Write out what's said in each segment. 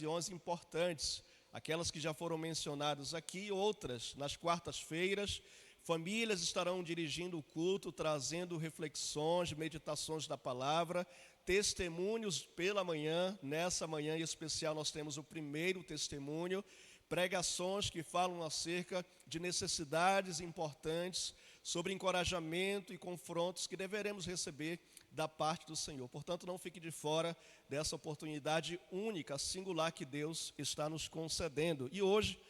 ocasiões importantes, aquelas que já foram mencionadas aqui, outras nas quartas-feiras. Famílias estarão dirigindo o culto, trazendo reflexões, meditações da palavra, testemunhos pela manhã. Nessa manhã em especial nós temos o primeiro testemunho, pregações que falam acerca de necessidades importantes, sobre encorajamento e confrontos que deveremos receber da parte do Senhor. Portanto, não fique de fora dessa oportunidade única, singular que Deus está nos concedendo. E hoje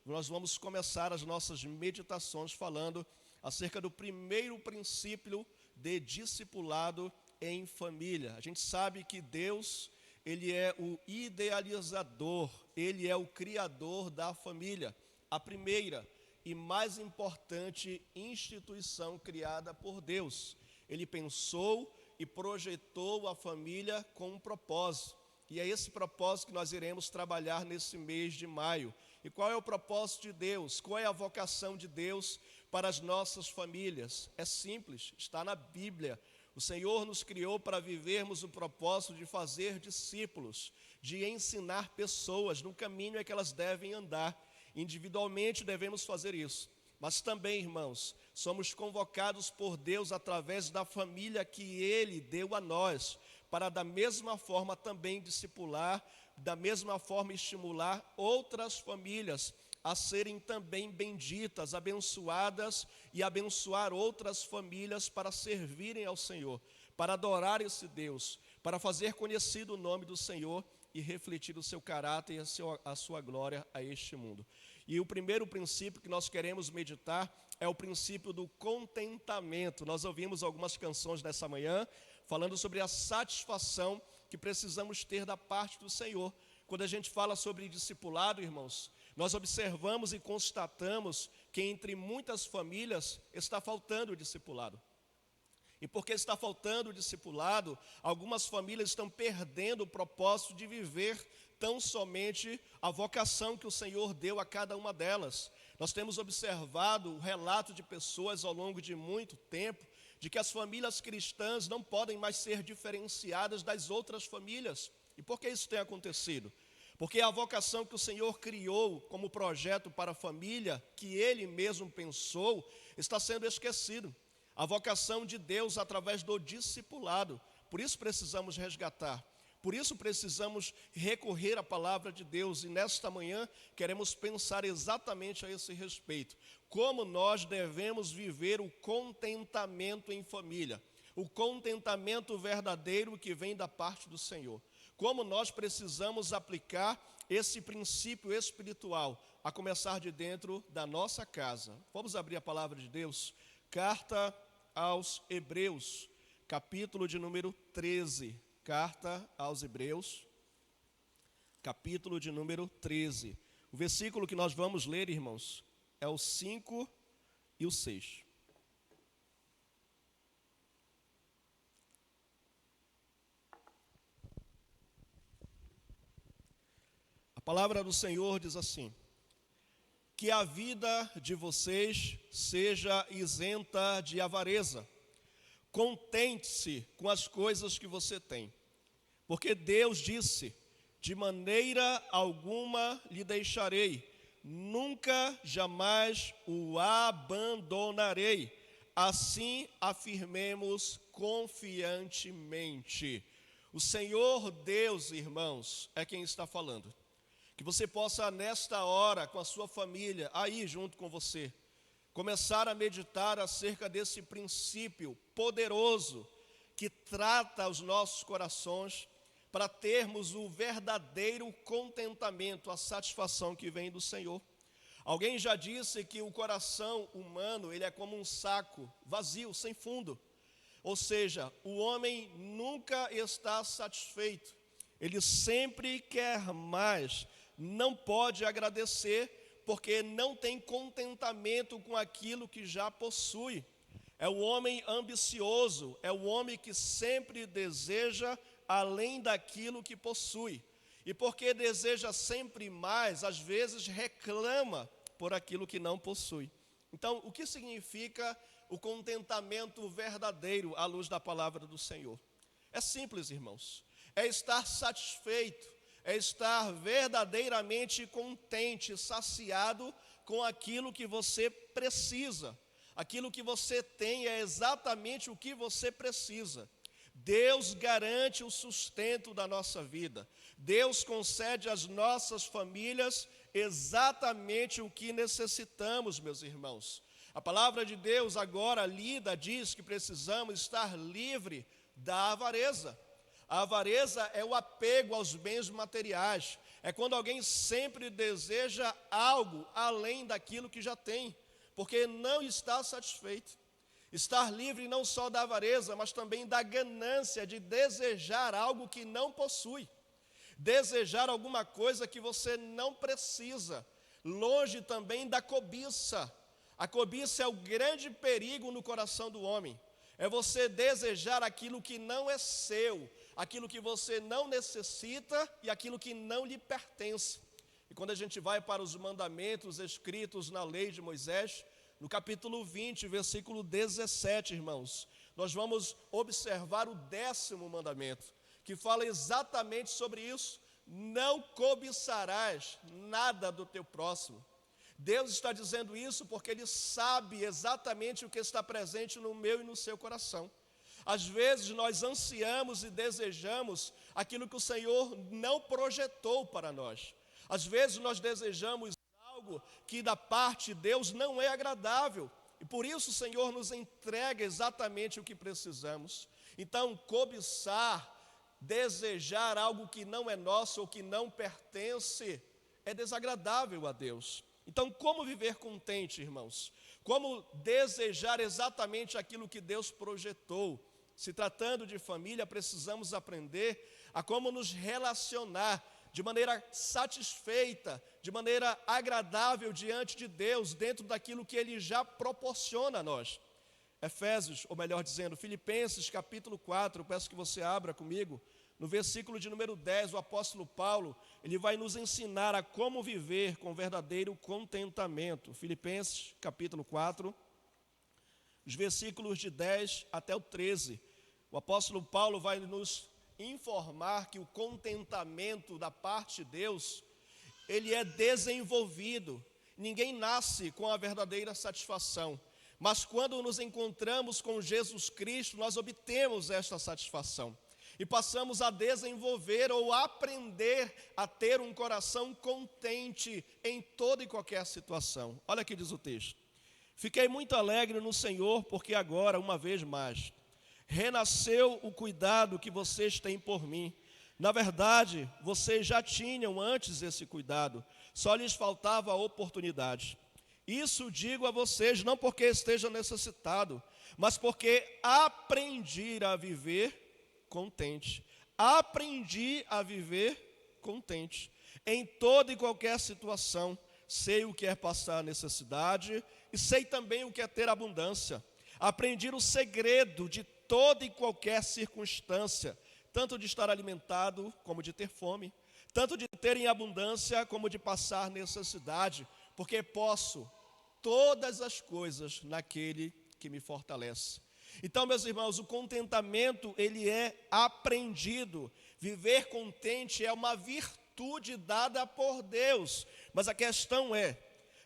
nós vamos começar as nossas meditações falando acerca do primeiro princípio de discipulado em família. A gente sabe que Deus, Ele é o idealizador, Ele é o criador da família, a primeira e mais importante instituição criada por Deus. Ele pensou e projetou a família com um propósito. E é esse propósito que nós iremos trabalhar nesse mês de maio. E qual é o propósito de Deus? Qual é a vocação de Deus para as nossas famílias? É simples, está na Bíblia. O Senhor nos criou para vivermos o propósito de fazer discípulos, de ensinar pessoas no caminho em que elas devem andar. Individualmente devemos fazer isso, mas também, irmãos, somos convocados por Deus através da família que Ele deu a nós, para da mesma forma também discipular, da mesma forma estimular outras famílias a serem também benditas, abençoadas e abençoar outras famílias para servirem ao Senhor, para adorar esse Deus, para fazer conhecido o nome do Senhor e refletir o seu caráter e a sua glória a este mundo. E o primeiro princípio que nós queremos meditar é o princípio do contentamento. Nós ouvimos algumas canções nessa manhã falando sobre a satisfação que precisamos ter da parte do Senhor. Quando a gente fala sobre discipulado, irmãos, nós observamos e constatamos que entre muitas famílias está faltando o discipulado. E porque está faltando o discipulado, algumas famílias estão perdendo o propósito de viver tão somente a vocação que o Senhor deu a cada uma delas. Nós temos observado o relato de pessoas ao longo de muito tempo, de que as famílias cristãs não podem mais ser diferenciadas das outras famílias. E por que isso tem acontecido? Porque a vocação que o Senhor criou como projeto para a família, que Ele mesmo pensou, está sendo esquecido. A vocação de Deus através do discipulado. Por isso precisamos resgatar. Por isso precisamos recorrer à palavra de Deus. E nesta manhã queremos pensar exatamente a esse respeito. Como nós devemos viver o contentamento em família. O contentamento verdadeiro que vem da parte do Senhor. Como nós precisamos aplicar esse princípio espiritual, a começar de dentro da nossa casa. Vamos abrir a palavra de Deus. Carta aos Hebreus, capítulo de número 13. Carta aos Hebreus, capítulo de número 13. O versículo que nós vamos ler, irmãos, é o 5 e o 6. A palavra do Senhor diz assim: que a vida de vocês seja isenta de avareza. Contente-se com as coisas que você tem. Porque Deus disse: de maneira alguma lhe deixarei, nunca jamais o abandonarei. Assim afirmemos confiantemente. O Senhor Deus, irmãos, é quem está falando. Que você possa nesta hora, com a sua família, aí junto com você, começar a meditar acerca desse princípio poderoso que trata os nossos corações para termos o verdadeiro contentamento, a satisfação que vem do Senhor. Alguém já disse que o coração humano, ele é como um saco vazio, sem fundo. Ou seja, o homem nunca está satisfeito. Ele sempre quer mais. Não pode agradecer porque não tem contentamento com aquilo que já possui. É o homem ambicioso, é o homem que sempre deseja além daquilo que possui. E porque deseja sempre mais, às vezes reclama por aquilo que não possui. Então, o que significa o contentamento verdadeiro à luz da palavra do Senhor? É simples, irmãos. É estar satisfeito. é estar verdadeiramente contente, saciado com aquilo que você precisa. Aquilo que você tem é exatamente o que você precisa. Deus garante o sustento da nossa vida. Deus concede às nossas famílias exatamente o que necessitamos, meus irmãos. A palavra de Deus agora lida diz que precisamos estar livre da avareza. A avareza é o apego aos bens materiais. É quando alguém sempre deseja algo além daquilo que já tem, porque não está satisfeito. Estar livre não só da avareza, mas também da ganância de desejar algo que não possui. Desejar alguma coisa que você não precisa. Longe também da cobiça. A cobiça é o grande perigo no coração do homem. É você desejar aquilo que não é seu, aquilo que você não necessita e aquilo que não lhe pertence. E quando a gente vai para os mandamentos escritos na lei de Moisés, no capítulo 20, versículo 17, irmãos, nós vamos observar o 10º mandamento, que fala exatamente sobre isso. Não cobiçarás nada do teu próximo. Deus está dizendo isso porque Ele sabe exatamente o que está presente no meu e no seu coração. Às vezes nós ansiamos e desejamos aquilo que o Senhor não projetou para nós. Às vezes nós desejamos algo que da parte de Deus não é agradável. E por isso o Senhor nos entrega exatamente o que precisamos. Então, cobiçar, desejar algo que não é nosso ou que não pertence, é desagradável a Deus. Então, como viver contente, irmãos? Como desejar exatamente aquilo que Deus projetou? Se tratando de família, precisamos aprender a como nos relacionar de maneira satisfeita, de maneira agradável diante de Deus, dentro daquilo que Ele já proporciona a nós. Efésios, ou melhor dizendo, Filipenses capítulo 4, peço que você abra comigo. No versículo de número 10, o apóstolo Paulo, ele vai nos ensinar a como viver com verdadeiro contentamento. Filipenses, capítulo 4, os versículos de 10 até o 13. O apóstolo Paulo vai nos informar que o contentamento da parte de Deus, ele é desenvolvido. Ninguém nasce com a verdadeira satisfação, mas quando nos encontramos com Jesus Cristo, nós obtemos esta satisfação. E passamos a desenvolver ou aprender a ter um coração contente em toda e qualquer situação. Olha o que diz o texto. Fiquei muito alegre no Senhor, porque agora, uma vez mais, renasceu o cuidado que vocês têm por mim. Na verdade, vocês já tinham antes esse cuidado, só lhes faltava a oportunidade. Isso digo a vocês, não porque esteja necessitado, mas porque aprendi a viver contente. Aprendi a viver contente. Em toda e qualquer situação, sei o que é passar necessidade e sei também o que é ter abundância. Aprendi o segredo de toda e qualquer circunstância, tanto de estar alimentado como de ter fome, tanto de ter em abundância como de passar necessidade, porque posso todas as coisas naquele que me fortalece. Então, meus irmãos, o contentamento, ele é aprendido. Viver contente é uma virtude dada por Deus. Mas a questão é,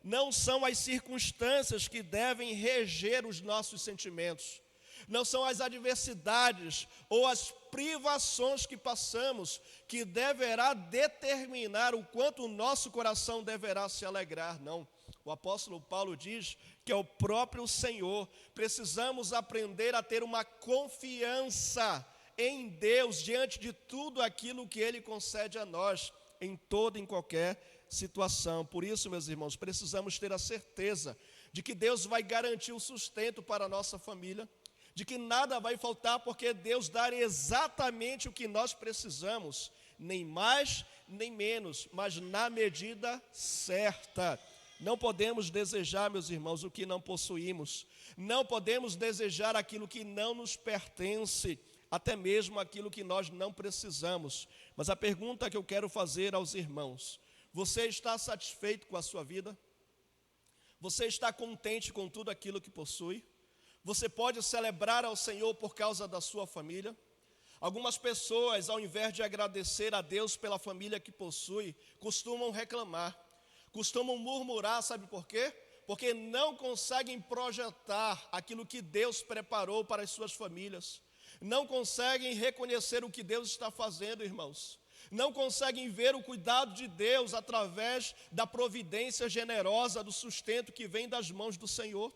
não são as circunstâncias que devem reger os nossos sentimentos. Não são as adversidades ou as privações que passamos que deverá determinar o quanto o nosso coração deverá se alegrar, não. O apóstolo Paulo diz que é o próprio Senhor. Precisamos aprender a ter uma confiança em Deus diante de tudo aquilo que Ele concede a nós, em toda e em qualquer situação. Por isso, meus irmãos, precisamos ter a certeza de que Deus vai garantir o sustento para a nossa família, de que nada vai faltar, porque Deus dá exatamente o que nós precisamos, nem mais nem menos, mas na medida certa. Não podemos desejar, meus irmãos, o que não possuímos. Não podemos desejar aquilo que não nos pertence, até mesmo aquilo que nós não precisamos. Mas a pergunta que eu quero fazer aos irmãos: você está satisfeito com a sua vida? Você está contente com tudo aquilo que possui? Você pode celebrar ao Senhor por causa da sua família? Algumas pessoas, ao invés de agradecer a Deus pela família que possui, costumam reclamar, costumam murmurar, sabe por quê? Porque não conseguem projetar aquilo que Deus preparou para as suas famílias. Não conseguem reconhecer o que Deus está fazendo, irmãos. Não conseguem ver o cuidado de Deus através da providência generosa, do sustento que vem das mãos do Senhor.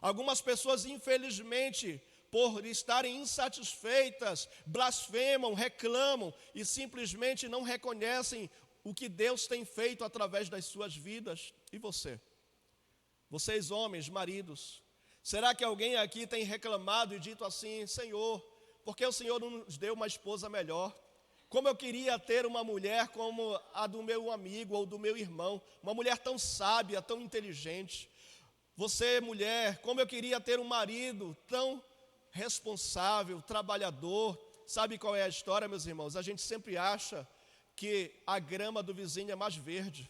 Algumas pessoas, infelizmente, por estarem insatisfeitas, blasfemam, reclamam e simplesmente não reconhecem o que Deus tem feito através das suas vidas. E você? Vocês homens, maridos, será que alguém aqui tem reclamado e dito assim: Senhor, por que o Senhor não nos deu uma esposa melhor? Como eu queria ter uma mulher como a do meu amigo ou do meu irmão, uma mulher tão sábia, tão inteligente. Você, mulher, como eu queria ter um marido tão responsável, trabalhador. Sabe qual é a história, meus irmãos? A gente sempre acha que a grama do vizinho é mais verde.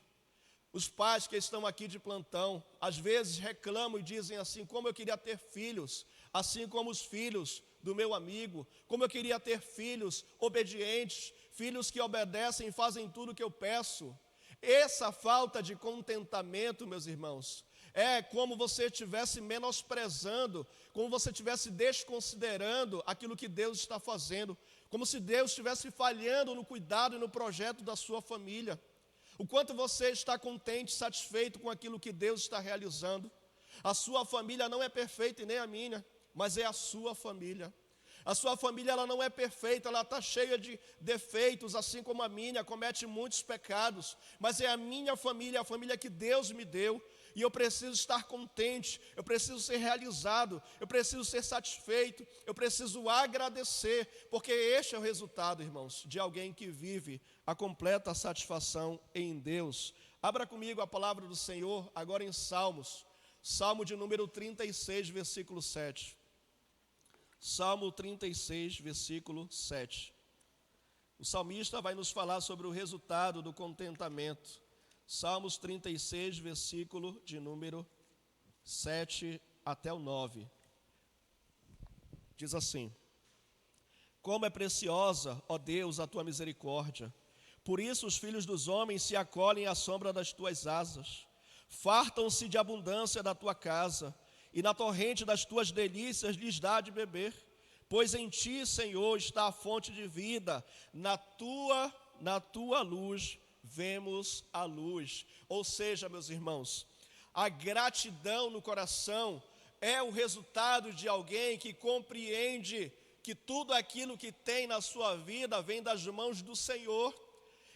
Os pais que estão aqui de plantão, às vezes reclamam e dizem assim: como eu queria ter filhos, assim como os filhos do meu amigo, como eu queria ter filhos obedientes, filhos que obedecem e fazem tudo o que eu peço. Essa falta de contentamento, meus irmãos, é como você estivesse menosprezando, como você estivesse desconsiderando aquilo que Deus está fazendo, como se Deus estivesse falhando no cuidado e no projeto da sua família. O quanto você está contente, satisfeito com aquilo que Deus está realizando. A sua família não é perfeita e nem a minha, mas é a sua família. A sua família ela não é perfeita, ela está cheia de defeitos, assim como a minha, comete muitos pecados. Mas é a minha família, a família que Deus me deu. E eu preciso estar contente, eu preciso ser realizado, eu preciso ser satisfeito, eu preciso agradecer, porque este é o resultado, irmãos, de alguém que vive a completa satisfação em Deus. Abra comigo a palavra do Senhor, agora em Salmos, Salmo de número 36, versículo 7. Salmo 36, versículo 7. O salmista vai nos falar sobre o resultado do contentamento. Salmos 36, versículo de número 7 até o 9. Diz assim: como é preciosa, ó Deus, a tua misericórdia. Por isso os filhos dos homens se acolhem à sombra das tuas asas. Fartam-se de abundância da tua casa, e na torrente das tuas delícias lhes dá de beber. Pois em ti, Senhor, está a fonte de vida, na tua luz vemos a luz. Ou seja, meus irmãos, a gratidão no coração é o resultado de alguém que compreende que tudo aquilo que tem na sua vida vem das mãos do Senhor,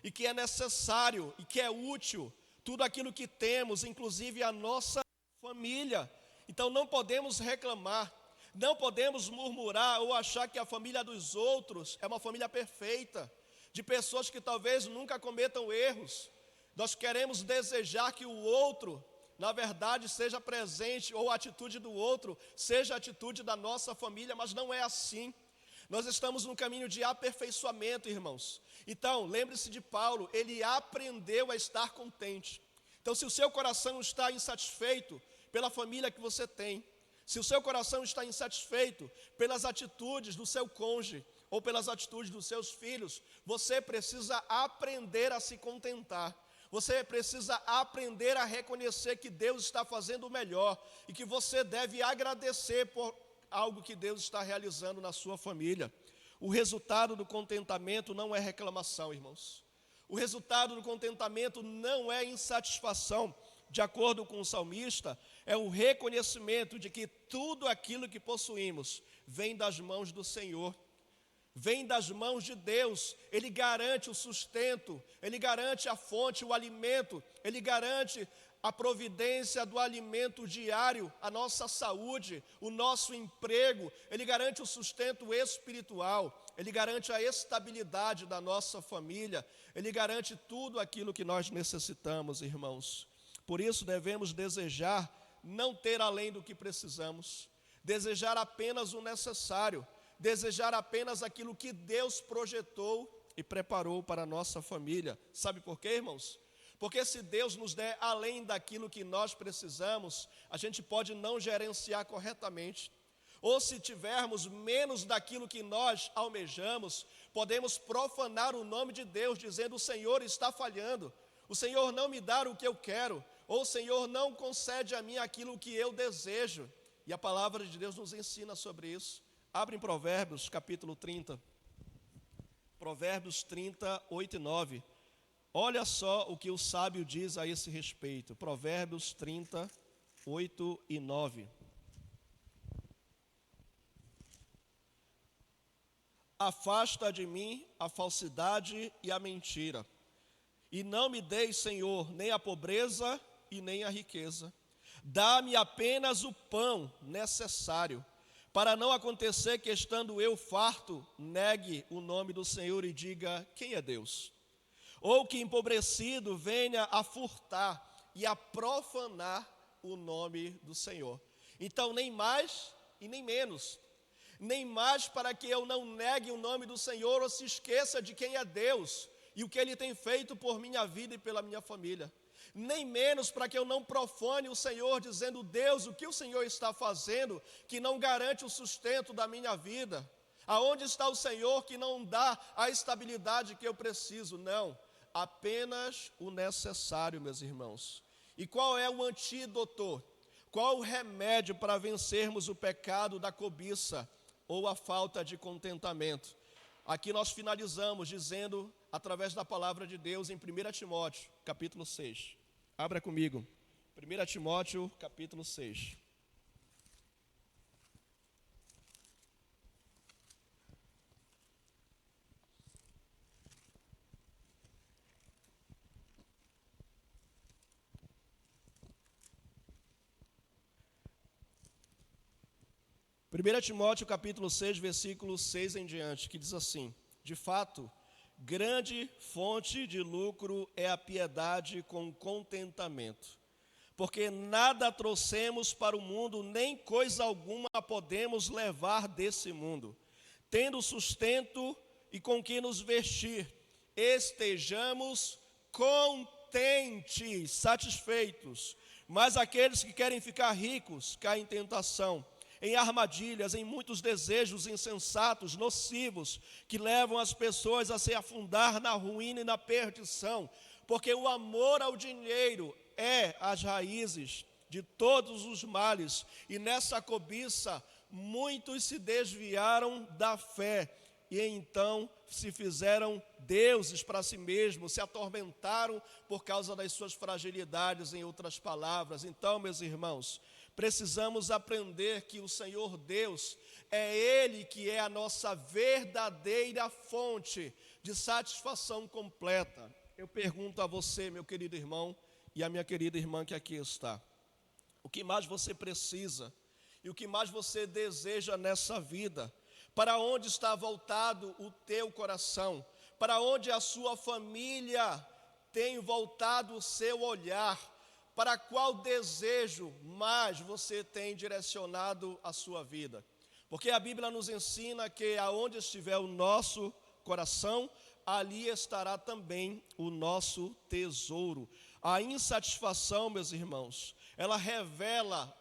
e que é necessário e que é útil tudo aquilo que temos, inclusive a nossa família. Então não podemos reclamar, não podemos murmurar ou achar que a família dos outros é uma família perfeita, de pessoas que talvez nunca cometam erros. Nós queremos desejar que o outro, na verdade, seja presente, ou a atitude do outro seja a atitude da nossa família, mas não é assim. Nós estamos num caminho de aperfeiçoamento, irmãos. Então, lembre-se de Paulo, ele aprendeu a estar contente. Então, se o seu coração está insatisfeito pela família que você tem, se o seu coração está insatisfeito pelas atitudes do seu cônjuge, ou pelas atitudes dos seus filhos, você precisa aprender a se contentar. Você precisa aprender a reconhecer que Deus está fazendo o melhor e que você deve agradecer por algo que Deus está realizando na sua família. O resultado do contentamento não é reclamação, irmãos. O resultado do contentamento não é insatisfação. De acordo com o salmista, é o reconhecimento de que tudo aquilo que possuímos vem das mãos do Senhor. Vem das mãos de Deus. Ele garante o sustento, Ele garante a fonte, o alimento, Ele garante a providência do alimento diário, a nossa saúde, o nosso emprego, Ele garante o sustento espiritual, Ele garante a estabilidade da nossa família, Ele garante tudo aquilo que nós necessitamos, irmãos. Por isso devemos desejar não ter além do que precisamos, desejar apenas o necessário, desejar apenas aquilo que Deus projetou e preparou para a nossa família. Sabe por quê, irmãos? Porque se Deus nos der além daquilo que nós precisamos, a gente pode não gerenciar corretamente. ou se tivermos menos daquilo que nós almejamos, podemos profanar o nome de Deus, dizendo: o Senhor está falhando, o Senhor não me dá o que eu quero, ou o Senhor não concede a mim aquilo que eu desejo. E a palavra de Deus nos ensina sobre isso. Abre em Provérbios, capítulo 30. Provérbios 30, 8 e 9. Olha só o que o sábio diz a esse respeito. Provérbios 30, 8 e 9. Afasta de mim a falsidade e a mentira, e não me deis, Senhor, nem a pobreza e nem a riqueza. Dá-me apenas o pão necessário, para não acontecer que, estando eu farto, negue o nome do Senhor e diga: quem é Deus? Ou que, empobrecido, venha a furtar e a profanar o nome do Senhor. Então, nem mais e nem menos. Nem mais para que eu não negue o nome do Senhor ou se esqueça de quem é Deus e o que Ele tem feito por minha vida e pela minha família. Nem menos para que eu não profane o Senhor, dizendo: Deus, o que o Senhor está fazendo que não garante o sustento da minha vida? Aonde está o Senhor que não dá a estabilidade que eu preciso? Não, apenas o necessário, meus irmãos. E qual é o antídoto? Qual o remédio para vencermos o pecado da cobiça ou a falta de contentamento? Aqui nós finalizamos dizendo, através da palavra de Deus, em 1 Timóteo, capítulo 6. Abra comigo, 1 Timóteo, capítulo 6. Primeira Timóteo, capítulo 6, versículo 6 em diante, que diz assim: de fato, grande fonte de lucro é a piedade com contentamento, porque nada trouxemos para o mundo, nem coisa alguma podemos levar desse mundo. Tendo sustento e com que nos vestir, estejamos contentes, satisfeitos. Mas aqueles que querem ficar ricos caem em tentação, em armadilhas, em muitos desejos insensatos, nocivos, que levam as pessoas a se afundar na ruína e na perdição, porque o amor ao dinheiro é as raízes de todos os males, e nessa cobiça muitos se desviaram da fé, e então se fizeram deuses para si mesmos, se atormentaram por causa das suas fragilidades, em outras palavras. Então, meus irmãos, precisamos aprender que o Senhor Deus é Ele que é a nossa verdadeira fonte de satisfação completa. Eu pergunto a você, meu querido irmão, e a minha querida irmã que aqui está: o que mais você precisa e o que mais você deseja nessa vida? Para onde está voltado o teu coração? Para onde a sua família tem voltado o seu olhar? Para qual desejo mais você tem direcionado a sua vida? Porque a Bíblia nos ensina que aonde estiver o nosso coração, ali estará também o nosso tesouro. A insatisfação, meus irmãos, ela revela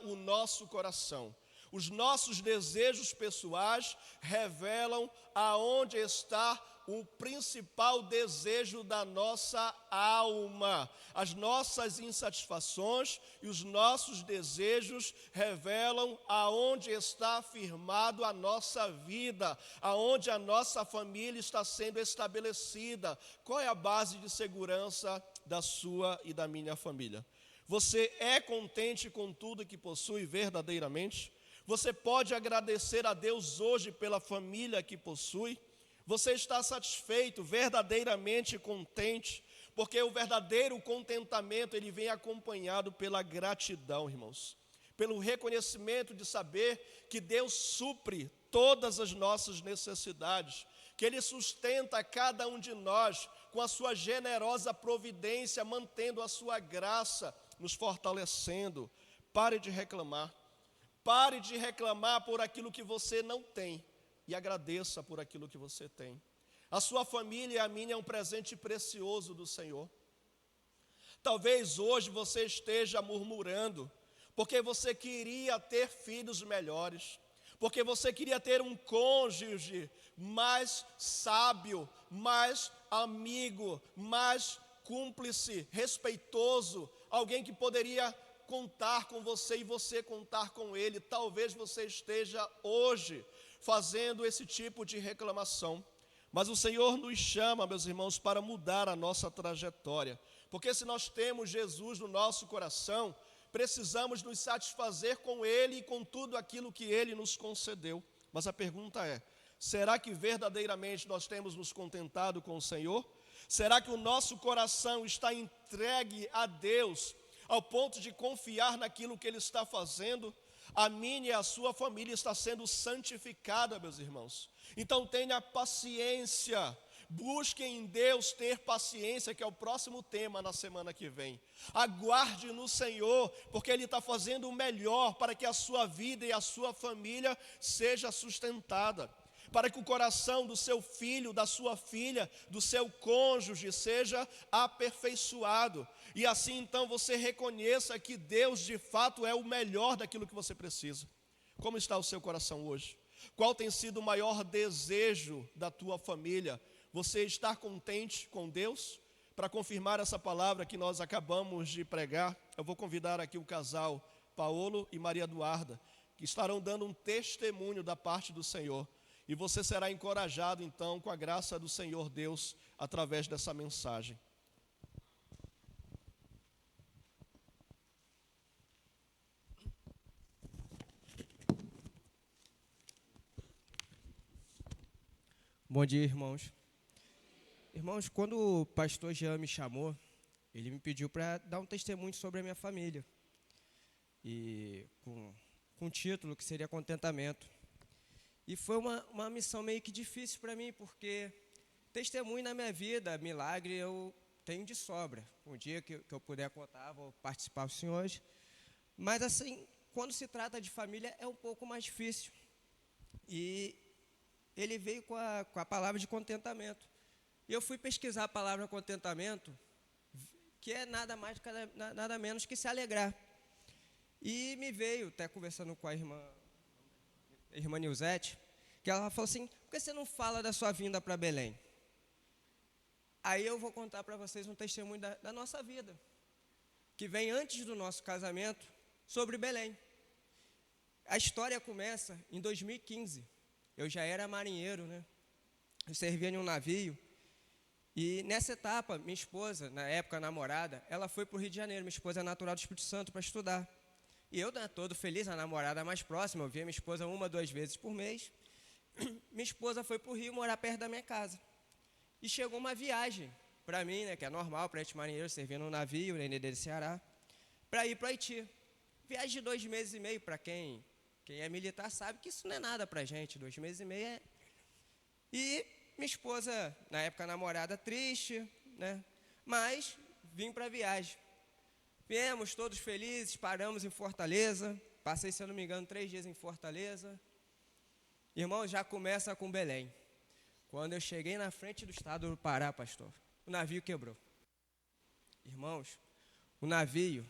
o nosso coração. Os nossos desejos pessoais revelam aonde está o principal desejo da nossa alma. As nossas insatisfações e os nossos desejos revelam aonde está firmado a nossa vida, aonde a nossa família está sendo estabelecida. Qual é a base de segurança da sua e da minha família? Você é contente com tudo que possui verdadeiramente? Você pode agradecer a Deus hoje pela família que possui? Você está satisfeito, verdadeiramente contente? Porque o verdadeiro contentamento, ele vem acompanhado pela gratidão, irmãos. Pelo reconhecimento de saber que Deus supre todas as nossas necessidades, que Ele sustenta cada um de nós com a sua generosa providência, mantendo a sua graça, nos fortalecendo. Pare de reclamar. Pare de reclamar por aquilo que você não tem e agradeça por aquilo que você tem. A sua família e a minha é um presente precioso do Senhor. Talvez hoje você esteja murmurando porque você queria ter filhos melhores, porque você queria ter um cônjuge mais sábio, mais amigo, mais cúmplice, respeitoso, alguém que poderia contar com você e você contar com ele. Talvez você esteja hoje fazendo esse tipo de reclamação, mas o Senhor nos chama, meus irmãos, para mudar a nossa trajetória, porque se nós temos Jesus no nosso coração, precisamos nos satisfazer com Ele e com tudo aquilo que Ele nos concedeu. Mas a pergunta é, será que verdadeiramente nós temos nos contentado com o Senhor? Será que o nosso coração está entregue a Deus, ao ponto de confiar naquilo que Ele está fazendo? A minha e a sua família está sendo santificada, meus irmãos. Então tenha paciência, busque em Deus ter paciência, que é o próximo tema na semana que vem. Aguarde no Senhor, porque Ele está fazendo o melhor para que a sua vida e a sua família seja sustentada, para que o coração do seu filho, da sua filha, do seu cônjuge seja aperfeiçoado. E assim então você reconheça que Deus de fato é o melhor daquilo que você precisa. Como está o seu coração hoje? Qual tem sido o maior desejo da tua família? Você está contente com Deus? Para confirmar essa palavra que nós acabamos de pregar, eu vou convidar aqui o casal Paulo e Maria Eduarda, que estarão dando um testemunho da parte do Senhor. E você será encorajado então com a graça do Senhor Deus através dessa mensagem. Bom dia, irmãos. Irmãos, quando o pastor Jean me chamou, ele me pediu para dar um testemunho sobre a minha família. E com um título que seria contentamento. E foi uma missão meio que difícil para mim, porque testemunho na minha vida, milagre, eu tenho de sobra. Um dia que eu puder contar, vou participar com os senhores. Mas assim, quando se trata de família, é um pouco mais difícil. E ele veio com a palavra de contentamento. E eu fui pesquisar a palavra contentamento, que é nada mais, nada menos que se alegrar. E me veio, até conversando com a irmã Nilzete, que ela falou assim, por que você não fala da sua vinda para Belém? Aí eu vou contar para vocês um testemunho da nossa vida, que vem antes do nosso casamento, sobre Belém. A história começa em 2015. Eu já era marinheiro, né? Eu servia em um navio. E nessa etapa, minha esposa, na época namorada, ela foi para o Rio de Janeiro. Minha esposa é natural do Espírito Santo para estudar. E eu, todo feliz, a namorada mais próxima, eu via minha esposa 1 ou 2 vezes por mês. Minha esposa foi para o Rio morar perto da minha casa. E chegou uma viagem para mim, né, que é normal para a gente marinheiro, servindo no navio, na ND do Ceará, para ir para o Haiti. Viagem de 2 meses e meio, para quem é militar sabe que isso não é nada para a gente, 2 meses e meio é... E minha esposa, na época namorada, triste, né? Mas vim para a viagem. Viemos todos felizes, paramos em Fortaleza, passei, se eu não me engano, 3 dias em Fortaleza. Irmão, já começa com Belém. Quando eu cheguei na frente do estado do Pará, pastor, o navio quebrou. Irmãos, o navio,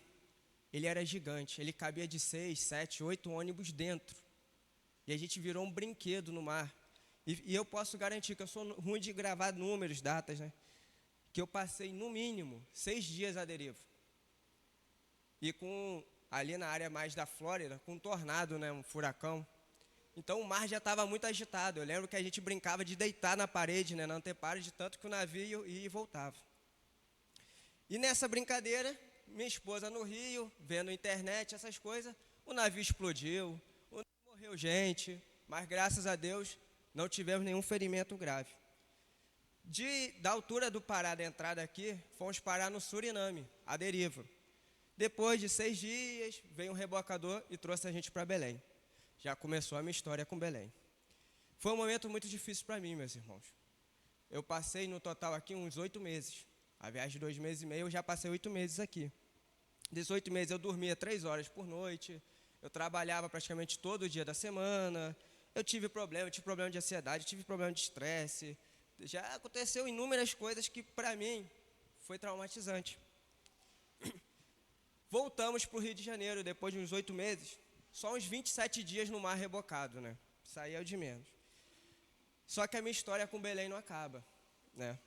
ele era gigante, ele cabia de 6, 7, 8 ônibus dentro. E a gente virou um brinquedo no mar. E eu posso garantir que eu sou ruim de gravar números, datas, né? Que eu passei, no mínimo, 6 dias à deriva. E ali na área mais da Flórida, com um tornado, né? Um furacão. Então o mar já estava muito agitado. Eu lembro que a gente brincava de deitar na parede, né? Na anteparo, de tanto que o navio ia e voltava. E nessa brincadeira, minha esposa no Rio, vendo internet, essas coisas, o navio explodiu, morreu gente, mas graças a Deus não tivemos nenhum ferimento grave. Da altura do Pará, da entrada aqui, fomos parar no Suriname, à deriva. Depois de 6 dias, veio um rebocador e trouxe a gente para Belém. Já começou a minha história com Belém. Foi um momento muito difícil para mim, meus irmãos. Eu passei no total aqui uns 8 meses. A viagem de 2 meses e meio, eu já passei 8 meses aqui. Desses 8 meses eu dormia 3 horas por noite, eu trabalhava praticamente todo dia da semana, eu tive problema de ansiedade, tive problema de estresse. Já aconteceu inúmeras coisas que para mim foi traumatizante. Voltamos para o Rio de Janeiro, depois de uns 8 meses, só uns 27 dias no mar rebocado, né? Isso aí é o de menos. Só que a minha história com Belém não acaba, né?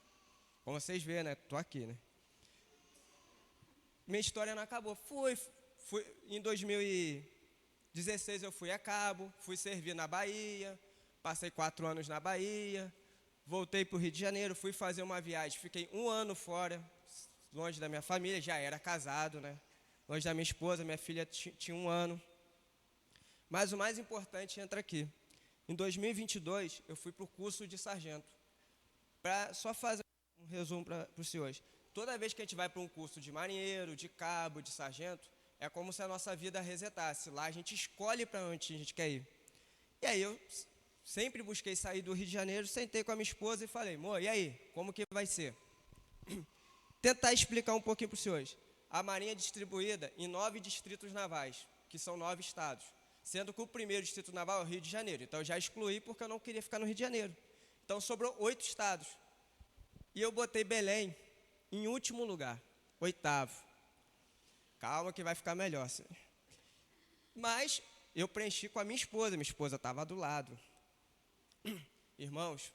Como vocês veem, né? Tô aqui, né? Minha história não acabou. Em 2016 eu fui a Cabo, fui servir na Bahia, passei 4 anos na Bahia, voltei para o Rio de Janeiro, fui fazer uma viagem, fiquei 1 ano fora, longe da minha família, já era casado, né? Longe da minha esposa, minha filha tinha 1 ano. Mas o mais importante entra aqui. Em 2022, eu fui para o curso de sargento. Para só fazer um resumo para os senhores. Toda vez que a gente vai para um curso de marinheiro, de cabo, de sargento, é como se a nossa vida resetasse. Lá a gente escolhe para onde a gente quer ir. E aí eu sempre busquei sair do Rio de Janeiro, sentei com a minha esposa e falei, amor, e aí, como que vai ser? Tentar explicar um pouquinho para os senhores. A Marinha é distribuída em 9 distritos navais, que são 9 estados. Sendo que o primeiro distrito naval é o Rio de Janeiro. Então eu já excluí porque eu não queria ficar no Rio de Janeiro. Então sobrou 8 estados. E eu botei Belém em último lugar, 8º. Calma que vai ficar melhor. Mas eu preenchi com a minha esposa estava do lado. Irmãos,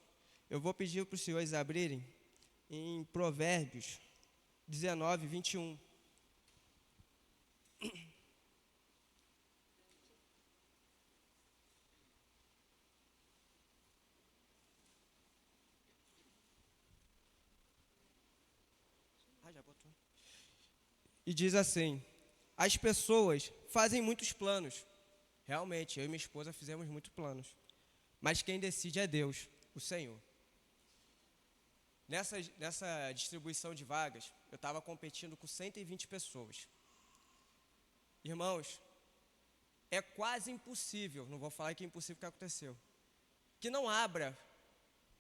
eu vou pedir para os senhores abrirem em Provérbios 19, 21. Já botou. E diz assim, as pessoas fazem muitos planos. Realmente, eu e minha esposa fizemos muitos planos. Mas quem decide é Deus, o Senhor. Nessa distribuição de vagas, eu estava competindo com 120 pessoas. Irmãos, é quase impossível, não vou falar que é impossível o que aconteceu, que não abra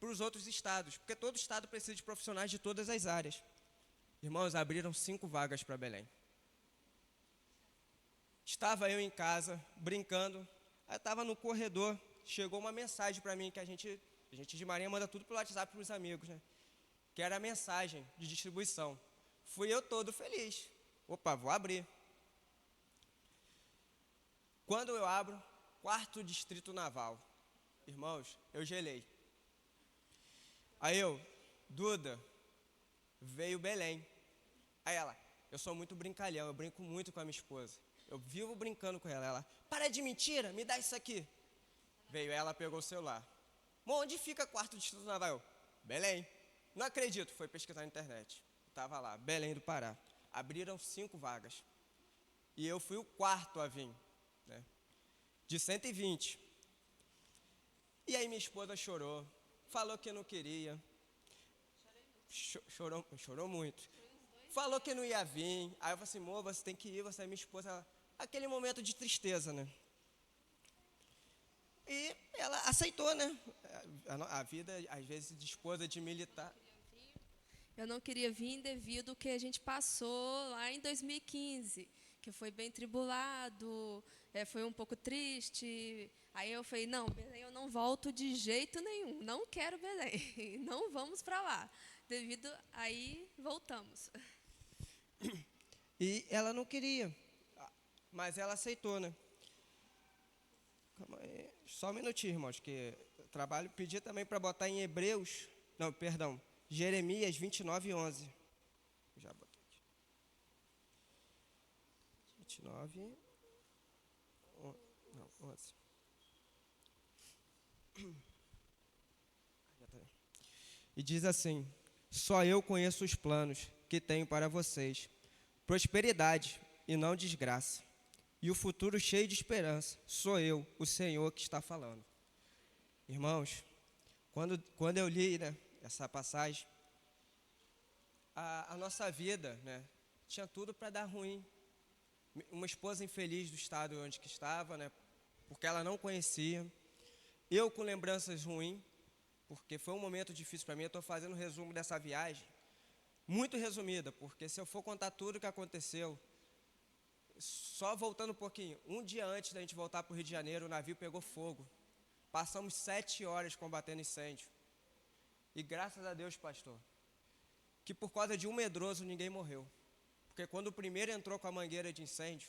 para os outros estados, porque todo estado precisa de profissionais de todas as áreas. Irmãos, abriram 5 vagas para Belém. Estava eu em casa, brincando, aí estava no corredor, chegou uma mensagem para mim, que a gente de Marinha manda tudo pelo WhatsApp para os amigos, né? Que era a mensagem de distribuição. Fui eu todo feliz. Opa, vou abrir. Quando eu abro, 4º distrito naval. Irmãos, eu gelei. Aí eu, Duda, veio Belém. Aí ela, eu sou muito brincalhão, eu brinco muito com a minha esposa. Eu vivo brincando com ela. Ela, para de mentira, me dá isso aqui. Veio ela, pegou o celular. Bom, onde fica 4º distrito naval? Eu, Belém. Não acredito, foi pesquisar na internet. Estava lá, Belém do Pará. Abriram 5 vagas. E eu fui o 4º a vir, né? De 120. E aí minha esposa chorou, falou que não queria. Chorou muito. Falou que não ia vir. Aí eu falei assim, amor, você tem que ir, você é minha esposa. Ela, aquele momento de tristeza, né? E ela aceitou, né? A vida, às vezes, de esposa de militar. Eu não queria vir devido ao que a gente passou lá em 2015, que foi bem tribulado, foi um pouco triste. Aí eu falei, não, Belém eu não volto de jeito nenhum, não quero Belém, não vamos para lá. Devido aí, voltamos. E ela não queria, mas ela aceitou, né? Calma aí. Só um minutinho, irmãos, que trabalho, pedi também para botar em Jeremias 29, 11. Já botei aqui. 29, 11. E diz assim, só eu conheço os planos que tenho para vocês, prosperidade e não desgraça, e o futuro cheio de esperança. Sou eu, o Senhor, que está falando. Irmãos, quando eu li, né, essa passagem, a nossa vida, né, tinha tudo para dar ruim. Uma esposa infeliz do estado onde que estava, né, porque ela não conhecia. Eu com lembranças ruins, porque foi um momento difícil para mim. Eu estou fazendo um resumo dessa viagem, muito resumida, porque se eu for contar tudo o que aconteceu, só voltando um pouquinho, um dia antes da gente voltar para o Rio de Janeiro, o navio pegou fogo. Passamos 7 horas combatendo incêndio. E graças a Deus, pastor, que por causa de um medroso ninguém morreu. Porque quando o primeiro entrou com a mangueira de incêndio,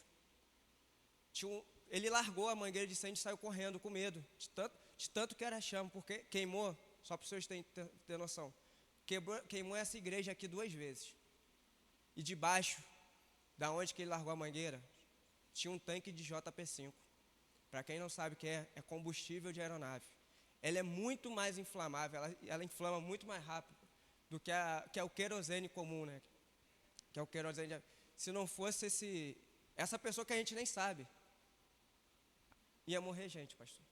ele largou a mangueira de incêndio e saiu correndo com medo, de tanto que era chama, porque queimou, só para vocês terem noção, queimou essa igreja aqui 2 vezes. E debaixo, da onde que ele largou a mangueira, tinha um tanque de JP5. Para quem não sabe o que é combustível de aeronave. Ela é muito mais inflamável, ela inflama muito mais rápido do que o querosene comum, né? Que é o querosene. Se não fosse essa pessoa que a gente nem sabe, ia morrer gente, pastor.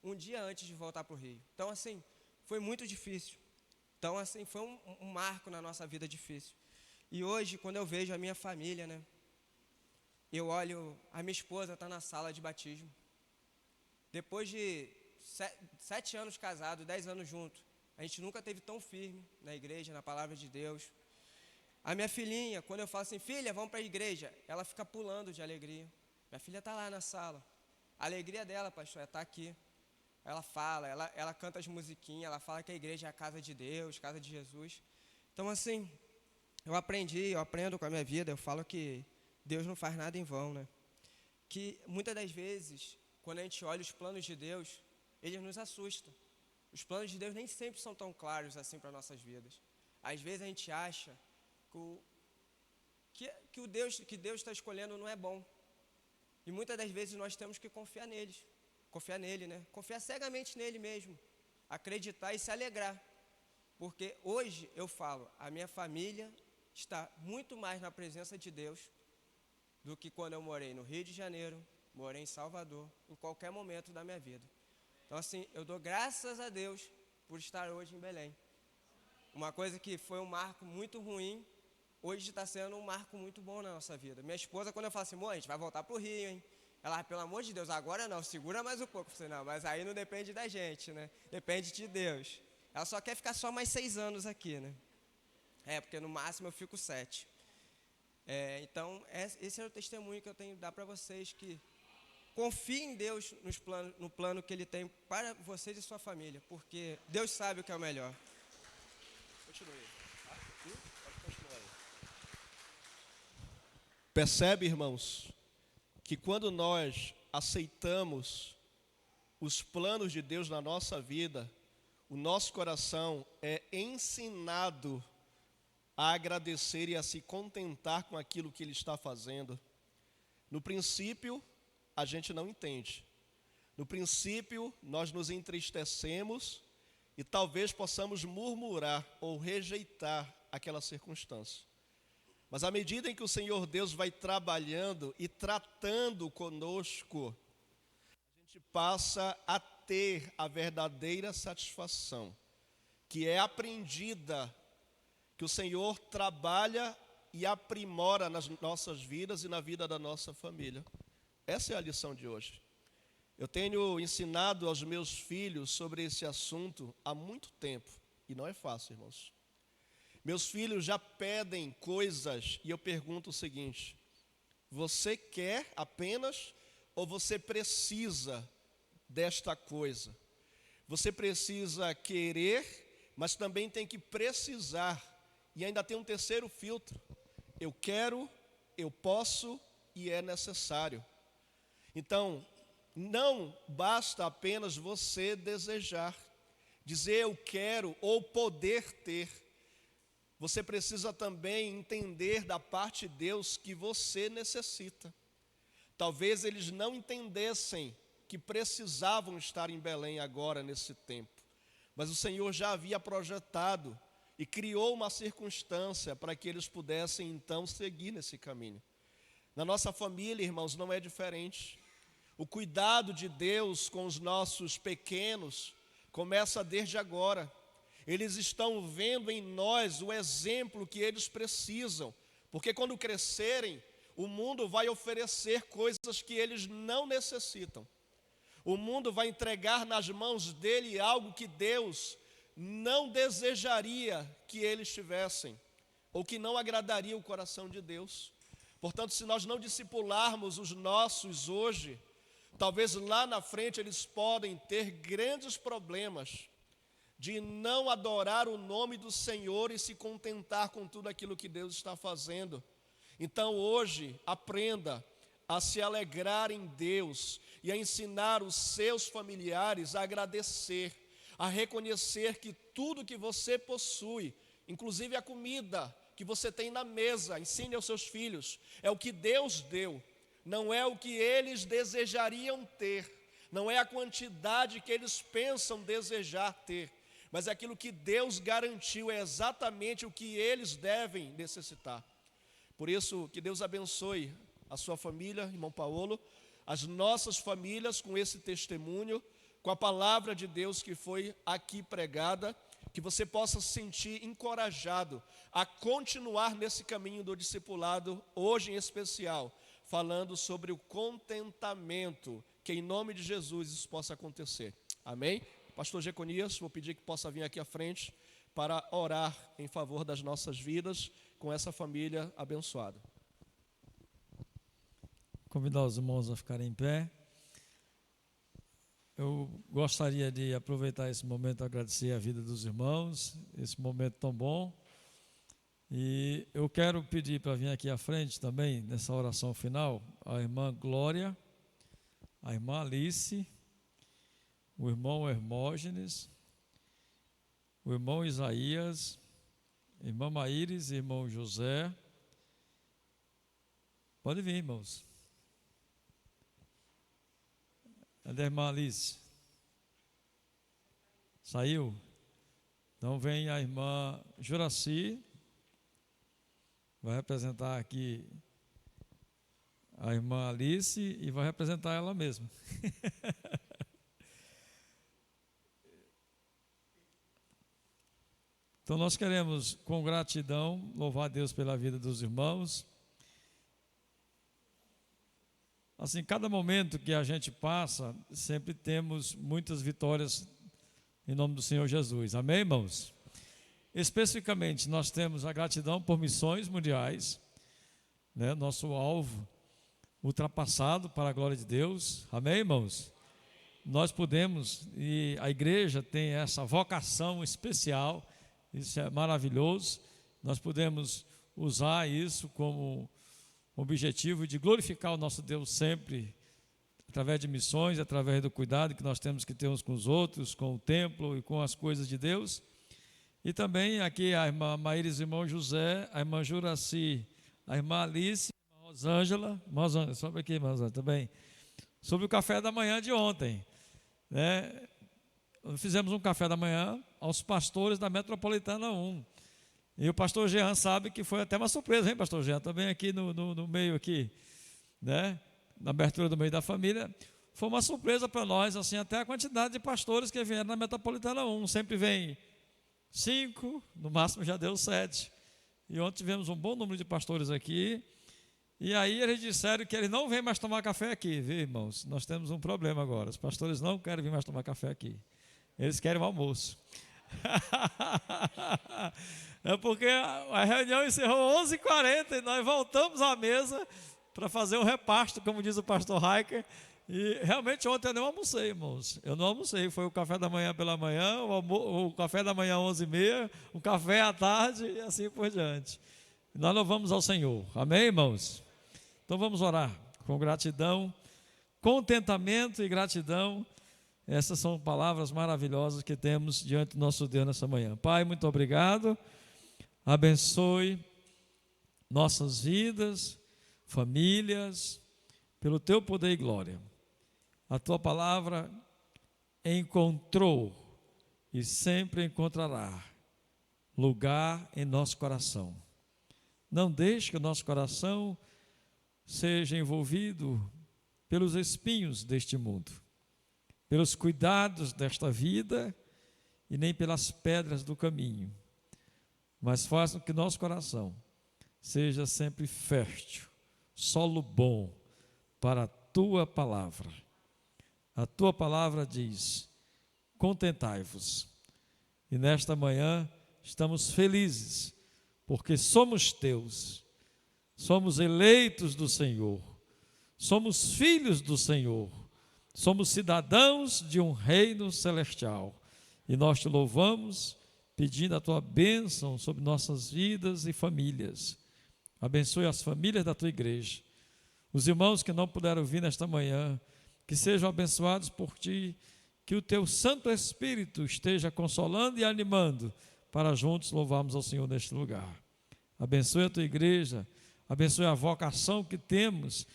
Um dia antes de voltar para o Rio. Então, assim, foi muito difícil. Então, assim, foi um marco na nossa vida difícil. E hoje, quando eu vejo a minha família, né? Eu olho, a minha esposa está na sala de batismo. Depois de 7 anos casados, 10 anos juntos, a gente nunca teve tão firme na igreja, na palavra de Deus. A minha filhinha, quando eu falo assim, filha, vamos para a igreja, ela fica pulando de alegria. Minha filha está lá na sala. A alegria dela, pastor, é estar aqui. Ela fala, ela canta as musiquinhas, ela fala que a igreja é a casa de Deus, casa de Jesus. Então, assim, eu aprendo com a minha vida, eu falo que Deus não faz nada em vão, né? Que muitas das vezes, quando a gente olha os planos de Deus, eles nos assustam. Os planos de Deus nem sempre são tão claros assim para nossas vidas. Às vezes a gente acha que o Deus que Deus está escolhendo não é bom. E muitas das vezes nós temos que confiar nele, né? Confiar cegamente nele mesmo, acreditar e se alegrar. Porque hoje eu falo, a minha família está muito mais na presença de Deus do que quando eu morei no Rio de Janeiro, morei em Salvador, em qualquer momento da minha vida. Então, assim, eu dou graças a Deus por estar hoje em Belém. Uma coisa que foi um marco muito ruim, hoje está sendo um marco muito bom na nossa vida. Minha esposa, quando eu falo assim, amor, a gente vai voltar para o Rio, hein? Ela, pelo amor de Deus, agora não, segura mais um pouco. Eu falei, não, mas aí não depende da gente, né? Depende de Deus. Ela só quer ficar só mais 6 anos aqui, né? Porque no máximo eu fico 7. Então, esse é o testemunho que eu tenho que dar para vocês, que confiem em Deus no plano que Ele tem para vocês e sua família, porque Deus sabe o que é o melhor. Continue. Pode continuar aí. Percebe, irmãos, que quando nós aceitamos os planos de Deus na nossa vida, o nosso coração é ensinado a agradecer e a se contentar com aquilo que Ele está fazendo. No princípio, a gente não entende. No princípio, nós nos entristecemos e talvez possamos murmurar ou rejeitar aquela circunstância. Mas à medida em que o Senhor Deus vai trabalhando e tratando conosco, a gente passa a ter a verdadeira satisfação, que é aprendida, que o Senhor trabalha e aprimora nas nossas vidas e na vida da nossa família. Essa é a lição de hoje. Eu tenho ensinado aos meus filhos sobre esse assunto há muito tempo, e não é fácil, irmãos. Meus filhos já pedem coisas e eu pergunto o seguinte: você quer apenas ou você precisa desta coisa? Você precisa querer, mas também tem que precisar. E ainda tem um terceiro filtro: eu quero, eu posso e é necessário. Então, não basta apenas você desejar, dizer eu quero ou poder ter. Você precisa também entender da parte de Deus que você necessita. Talvez eles não entendessem que precisavam estar em Belém agora, nesse tempo. Mas o Senhor já havia projetado e criou uma circunstância para que eles pudessem então seguir nesse caminho. Na nossa família, irmãos, não é diferente. O cuidado de Deus com os nossos pequenos começa desde agora. Eles estão vendo em nós o exemplo que eles precisam, porque quando crescerem, o mundo vai oferecer coisas que eles não necessitam. O mundo vai entregar nas mãos dele algo que Deus não desejaria que eles tivessem, ou que não agradaria o coração de Deus. Portanto, se nós não discipularmos os nossos hoje, talvez lá na frente eles podem ter grandes problemas de não adorar o nome do Senhor e se contentar com tudo aquilo que Deus está fazendo. Então hoje, aprenda a se alegrar em Deus e a ensinar os seus familiares a agradecer, a reconhecer que tudo que você possui, inclusive a comida que você tem na mesa, ensine aos seus filhos, é o que Deus deu, não é o que eles desejariam ter, não é a quantidade que eles pensam desejar ter, mas aquilo que Deus garantiu é exatamente o que eles devem necessitar. Por isso, que Deus abençoe a sua família, irmão Paulo, as nossas famílias com esse testemunho, com a palavra de Deus que foi aqui pregada, que você possa se sentir encorajado a continuar nesse caminho do discipulado, hoje em especial, falando sobre o contentamento, que em nome de Jesus isso possa acontecer. Amém? Pastor Jeconias, vou pedir que possa vir aqui à frente para orar em favor das nossas vidas com essa família abençoada. Convidar os irmãos a ficarem em pé. Eu gostaria de aproveitar esse momento para agradecer a vida dos irmãos, esse momento tão bom. E eu quero pedir para vir aqui à frente também, nessa oração final, a irmã Glória, a irmã Alice, o irmão Hermógenes, o irmão Isaías, a irmã Maíris, irmão José. Pode vir, irmãos. Cadê a irmã Alice? Saiu? Então vem a irmã Juraci, vai representar aqui a irmã Alice e vai representar ela mesma. Então nós queremos, com gratidão, louvar a Deus pela vida dos irmãos. Assim, cada momento que a gente passa, sempre temos muitas vitórias em nome do Senhor Jesus. Amém, irmãos? Especificamente, nós temos a gratidão por missões mundiais, né? Nosso alvo ultrapassado para a glória de Deus. Amém, irmãos? Nós podemos, e a igreja tem essa vocação especial, isso é maravilhoso, nós podemos usar isso como objetivo de glorificar o nosso Deus sempre, através de missões, através do cuidado que nós temos que ter uns com os outros, com o templo e com as coisas de Deus. E também aqui a irmã Maíris, irmão José, a irmã Juraci, a irmã Alice, a irmã Rosângela, sobre aqui, irmã Rosângela, também, sobre o café da manhã de ontem, né? Fizemos um café da manhã aos pastores da Metropolitana 1. E o pastor Jean sabe que foi até uma surpresa, hein, pastor Jean? Também aqui no meio aqui, né? Na abertura do meio da família. Foi uma surpresa para nós, assim, até a quantidade de pastores que vieram na Metropolitana 1. Sempre vem 5, no máximo já deu 7. E ontem tivemos um bom número de pastores aqui. E aí eles disseram que eles não vêm mais tomar café aqui, viu, irmãos? Nós temos um problema agora. Os pastores não querem vir mais tomar café aqui. Eles querem o almoço. É porque a reunião encerrou 11h40 e nós voltamos à mesa para fazer o repasto, como diz o pastor Heiker. E realmente ontem eu não almocei, irmãos. Eu não almocei, foi o café da manhã pela manhã, o café da manhã 11h30, o café à tarde e assim por diante. E nós louvamos ao Senhor. Amém, irmãos? Então vamos orar com gratidão, contentamento e gratidão. Essas são palavras maravilhosas que temos diante do nosso Deus nessa manhã. Pai, muito obrigado. Abençoe nossas vidas, famílias, pelo teu poder e glória. A tua palavra encontrou e sempre encontrará lugar em nosso coração. Não deixe que o nosso coração seja envolvido pelos espinhos deste mundo, pelos cuidados desta vida e nem pelas pedras do caminho, mas faça que nosso coração seja sempre fértil, solo bom para a tua palavra. A tua palavra diz: contentai-vos. E nesta manhã estamos felizes, porque somos teus, somos eleitos do Senhor, somos filhos do Senhor, somos cidadãos de um reino celestial. E nós te louvamos, pedindo a tua bênção sobre nossas vidas e famílias. Abençoe as famílias da tua igreja. Os irmãos que não puderam vir nesta manhã, que sejam abençoados por ti, que o teu Santo Espírito esteja consolando e animando para juntos louvarmos ao Senhor neste lugar. Abençoe a tua igreja, abençoe a vocação que temos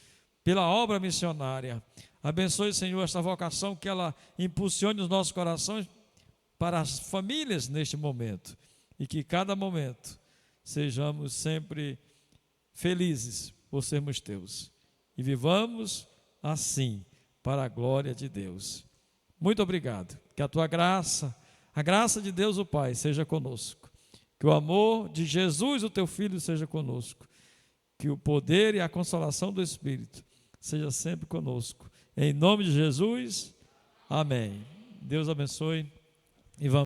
pela obra missionária. Abençoe, Senhor, esta vocação, que ela impulsione os nossos corações para as famílias neste momento, e que cada momento sejamos sempre felizes por sermos teus, e vivamos assim para a glória de Deus. Muito obrigado, que a tua graça, a graça de Deus o Pai seja conosco, que o amor de Jesus o teu Filho seja conosco, que o poder e a consolação do Espírito seja sempre conosco, em nome de Jesus, amém. Deus abençoe e vamos